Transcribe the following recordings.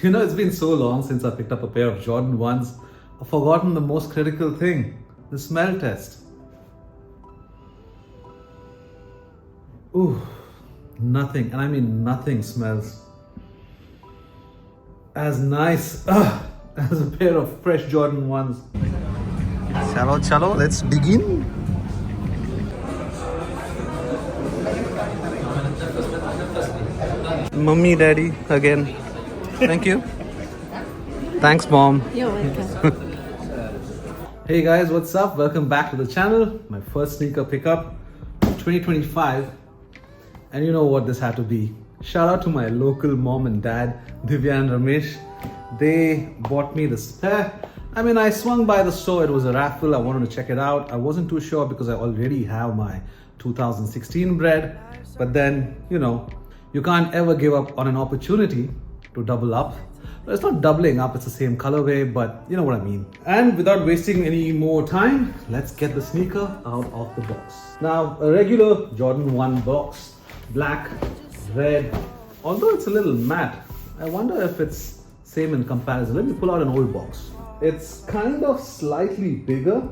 You know, it's been so long since I picked up a pair of Jordan 1s. I've forgotten the most critical thing, the smell test. Ooh, nothing, and I mean nothing smells as nice as a pair of fresh Jordan 1s. Chalo, let's begin. Mummy, daddy, again. Thank you. Thanks, mom. You're welcome. Hey guys, what's up? Welcome back to the channel. My first sneaker pickup, 2025. And you know what this had to be. Shout out to my local mom and dad, Divya and Ramesh. They bought me this pair. I mean, I swung by the store, it was a raffle, I wanted to check it out. I wasn't too sure because I already have my 2016 Bred. But then, you know, you can't ever give up on an opportunity to double up. But it's not doubling up, it's the same colorway, but you know what I mean. And without wasting any more time, let's get the sneaker out of the box. Now, a regular Jordan 1 box, black, red, although it's a little matte. I wonder if it's same in comparison. Let me pull out an old box. It's kind of slightly bigger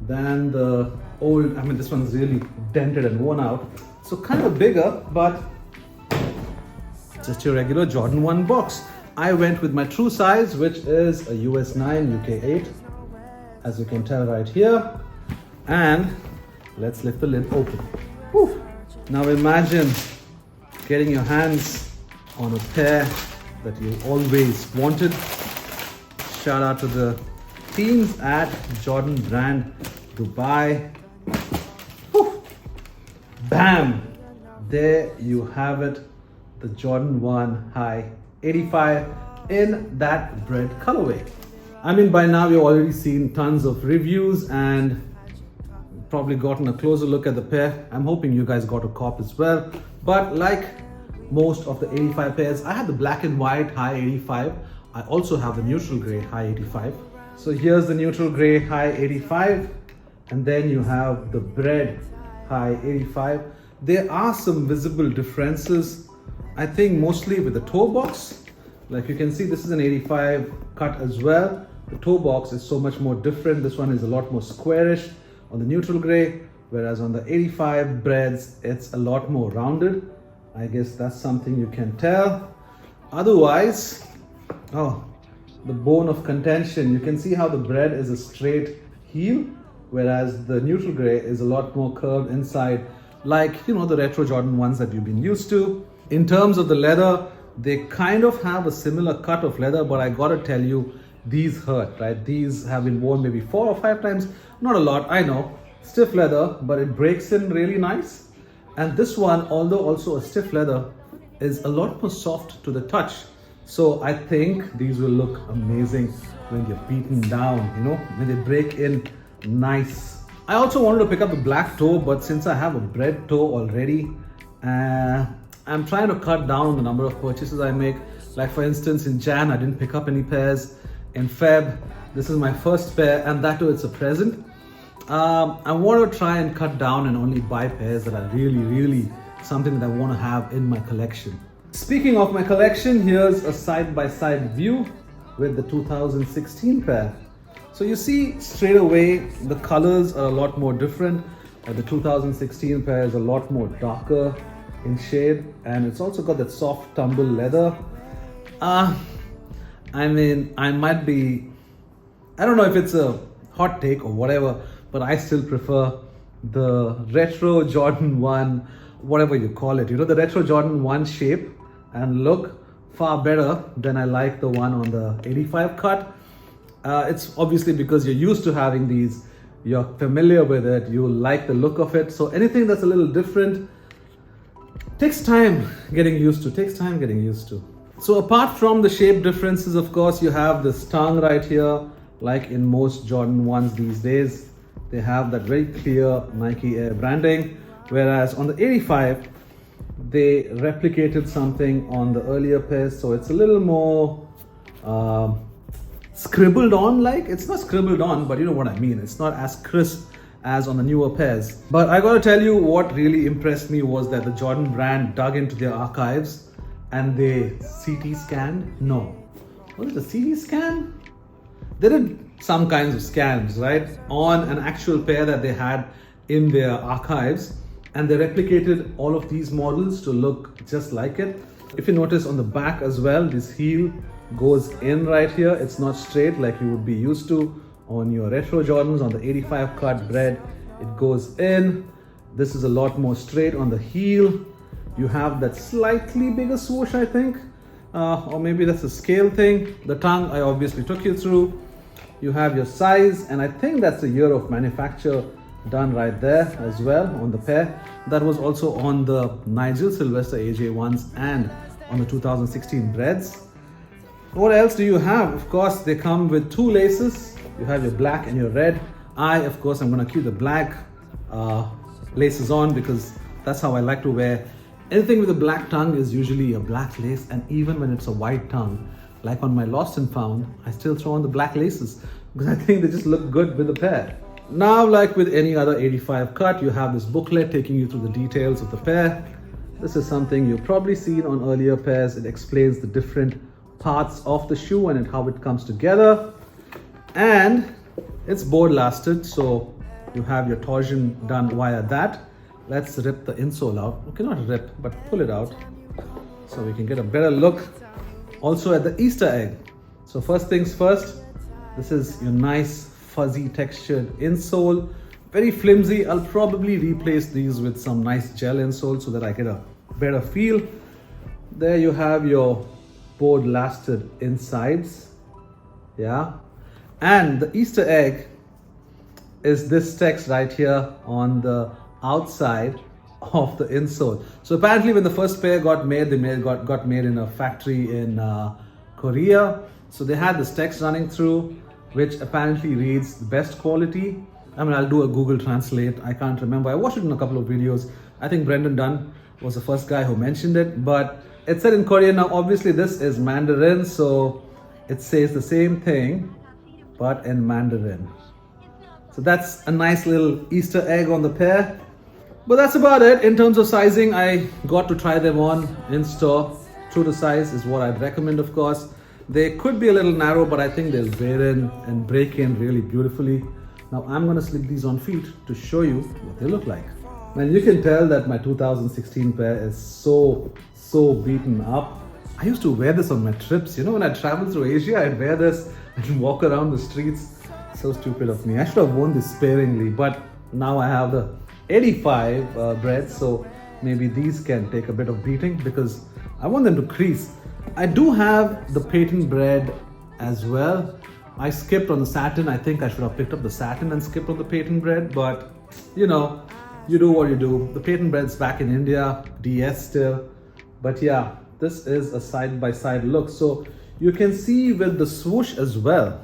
than the old, I mean this one's really dented and worn out. So kind of bigger, but just your regular Jordan 1 box. I went with my true size, which is a US 9, UK 8, as you can tell right here. And let's lift the lid open. Whew. Now imagine getting your hands on a pair that you always wanted. Shout out to the teams at Jordan Brand Dubai. Whew. Bam! There you have it. The Jordan 1 High 85 in that Bred colorway. I mean, by now you've already seen tons of reviews and probably gotten a closer look at the pair. I'm hoping you guys got a cop as well. But like most of the 85 pairs, I have the black and white High 85. I also have the neutral gray High 85. So here's the neutral gray High 85, and then you have the Bred High 85. There are some visible differences, I think mostly with the toe box. Like you can see, this is an 85 cut as well. The toe box is so much more different. This one is a lot more squarish on the neutral gray, whereas on the 85 Breds, it's a lot more rounded. I guess that's something you can tell. Otherwise, oh, the bone of contention. You can see how the Bred is a straight heel, whereas the neutral gray is a lot more curved inside, like, you know, the retro Jordan 1s that you've been used to. In terms of the leather, they kind of have a similar cut of leather, but I gotta tell you, these hurt, right? These have been worn maybe 4 or 5 times. Not a lot, I know. Stiff leather, but it breaks in really nice. And this one, although also a stiff leather, is a lot more soft to the touch. So I think these will look amazing when they're beaten down, you know, when they break in nice. I also wanted to pick up the black toe, but since I have a Bred toe already, I'm trying to cut down on the number of purchases I make. Like for instance, in Jan, I didn't pick up any pairs. In Feb, this is my first pair, and that too, it's a present. I want to try and cut down and only buy pairs that are really something that I want to have in my collection. Speaking of my collection, here's a side-by-side view with the 2016 pair. So you see straight away, the colors are a lot more different. The 2016 pair is a lot more darker in shade, and it's also got that soft tumble leather. I mean, I don't know if it's a hot take or whatever, but I still prefer the retro Jordan 1, whatever you call it, you know, the retro Jordan 1 shape and look far better than I like the one on the 85 cut. It's obviously because you're used to having these, you're familiar with it, you like the look of it. So anything that's a little different takes time getting used to. So apart from the shape differences, of course, you have this tongue right here, like in most Jordan 1s these days. They have that very clear Nike Air branding, whereas on the 85, they replicated something on the earlier pairs, so it's a little more scribbled on. Like, it's not scribbled on, but you know what I mean. It's not as crisp as on the newer pairs. But I gotta tell you, what really impressed me was that the Jordan brand dug into their archives and they CT scanned, no, was it a CD scan? They did some kinds of scans, right, on an actual pair that they had in their archives, and they replicated all of these models to look just like it. If you notice on the back as well, this heel goes in right here. It's not straight like you would be used to on your retro Jordans. On the 85 cut Bred, it goes in. This is a lot more straight on the heel. You have that slightly bigger swoosh, I think, or maybe that's a scale thing. The tongue I obviously took you through. You have your size, and I think that's the year of manufacture done right there as well on the pair. That was also on the Nigel Sylvester AJ1s and on the 2016 Breds. What else do you have? Of course, they come with two laces. You have your black and your red. Of course, I'm going to keep the black laces on because that's how I like to wear. Anything with a black tongue is usually a black lace, and even when it's a white tongue, like on my Lost and Found, I still throw on the black laces because I think they just look good with the pair. Now, like with any other 85 cut, you have this booklet taking you through the details of the pair. This is something you've probably seen on earlier pairs. It explains the different parts of the shoe and how it comes together. And it's board lasted, so you have your torsion done via that. Let's rip the insole out. Okay, not rip, but pull it out so we can get a better look also at the Easter egg. So first things first, this is your nice fuzzy textured insole, very flimsy. I'll probably replace these with some nice gel insole so that I get a better feel. There you have your board lasted insides, yeah. And the Easter egg is this text right here on the outside of the insole. So apparently when the first pair got made, got made in a factory in Korea. So they had this text running through, which apparently reads the best quality. I mean, I'll do a Google Translate. I can't remember. I watched it in a couple of videos. I think Brendan Dunn was the first guy who mentioned it, but it said in Korean. Now, obviously this is Mandarin, so it says the same thing, but in Mandarin. So that's a nice little Easter egg on the pair. But that's about it. In terms of sizing, I got to try them on in store. True to size is what I'd recommend, of course. They could be a little narrow, but I think they'll wear in and break in really beautifully. Now I'm gonna slip these on feet to show you what they look like. Man, you can tell that my 2016 pair is so beaten up. I used to wear this on my trips. You know, when I traveled through Asia, I'd wear this and walk around the streets. So stupid of me. I should have worn this sparingly, but now I have the 85 Bred, so maybe these can take a bit of beating because I want them to crease. I do have the patent Bred as well. I skipped on the satin. I think I should have picked up the satin and skipped on the patent Bred, but you know, you do what you do. The patent Bred's back in India, DS still. But yeah, this is a side-by-side look. So you can see with the swoosh as well.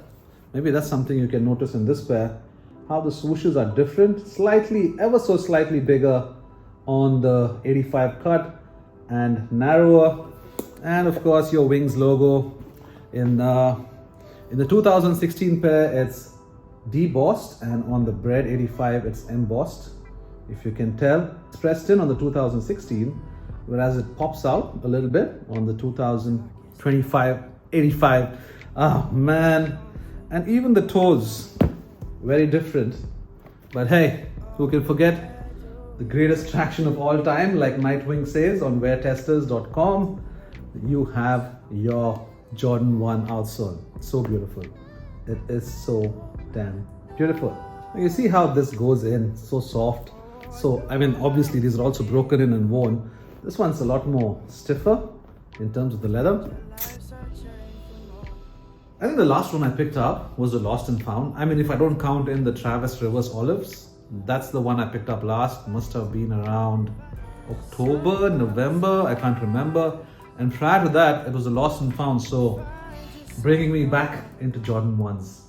Maybe that's something you can notice in this pair, how the swooshes are different, slightly, ever so slightly bigger on the 85 cut and narrower. And of course your Wings logo. In the 2016 pair, it's debossed, and on the Bred 85 it's embossed, if you can tell. It's pressed in on the 2016, whereas it pops out a little bit on the 2025 85. Ah man. And even the toes, very different. But hey, who can forget the greatest traction of all time, like Nightwing says on weartesters.com. You have your Jordan 1 outsole. So beautiful. It is so damn beautiful. You see how this goes in, so soft. So, I mean, obviously these are also broken in and worn. This one's a lot more stiffer in terms of the leather. I think the last one I picked up was the Lost and Found. I mean, if I don't count in the Travis Reverse Olives, that's the one I picked up last. Must have been around October, November, I can't remember. And prior to that, it was the Lost and Found, so bringing me back into Jordan 1s.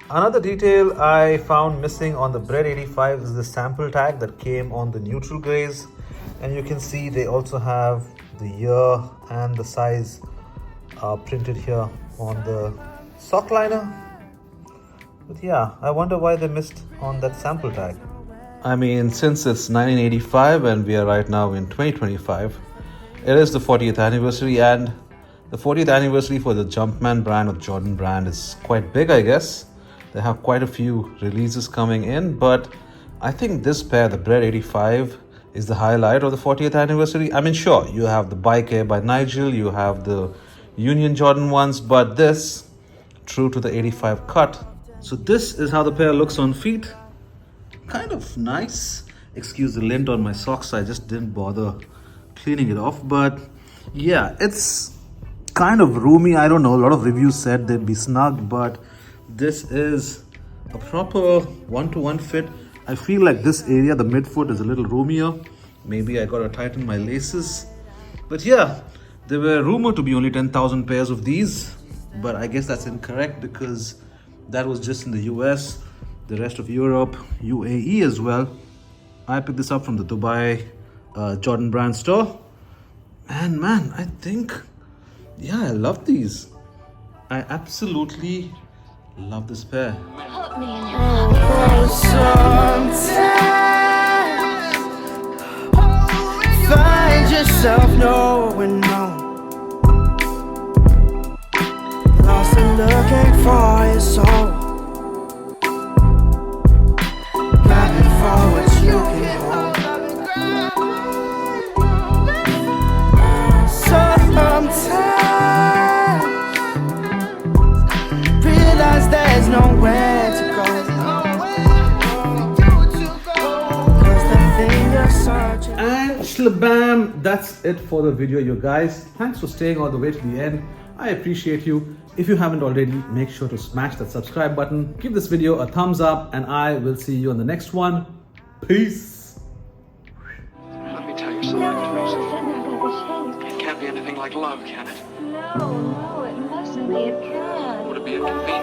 Another detail I found missing on the Bred 85 is the sample tag that came on the neutral grays. And you can see they also have the year and the size printed here on the sock liner. But yeah, I wonder why they missed on that sample tag. I mean, since it's 1985 and we are right now in 2025, it is the 40th anniversary, and The 40th anniversary for the Jumpman brand or Jordan brand is quite big, I guess. They have quite a few releases coming in, but I think this pair, the Bred 85, is the highlight of the 40th anniversary. I mean, sure, you have the Bike Air by Nigel, you have the Union Jordan ones, but this, true to the 85 cut. So this is how the pair looks on feet. Kind of nice. Excuse the lint on my socks, I just didn't bother cleaning it off. But yeah, it's kind of roomy. I don't know, a lot of reviews said they'd be snug, but this is a proper one-to-one fit. I feel like this area, the midfoot, is a little roomier. Maybe I gotta tighten my laces. But yeah, there were rumored to be only 10,000 pairs of these, but I guess that's incorrect because that was just in the US. The rest of Europe, UAE as well. I picked this up from the Dubai Jordan brand store. And man, I think, yeah, I love these. I absolutely love this pair. Sometimes find yourself knowing no. Lost and looking for your soul. Grabbing for what you can hold. Sometimes realize there's nowhere to go. And shlabam, that's it for the video, you guys. Thanks for staying all the way to the end. I appreciate you. If you haven't already, make sure to smash that subscribe button. Give this video a thumbs up, and I will see you on the next one. Peace. Let me tell you something. It can't be anything like love, can it? No, it mustn't be. It can't. Would it be a convenience?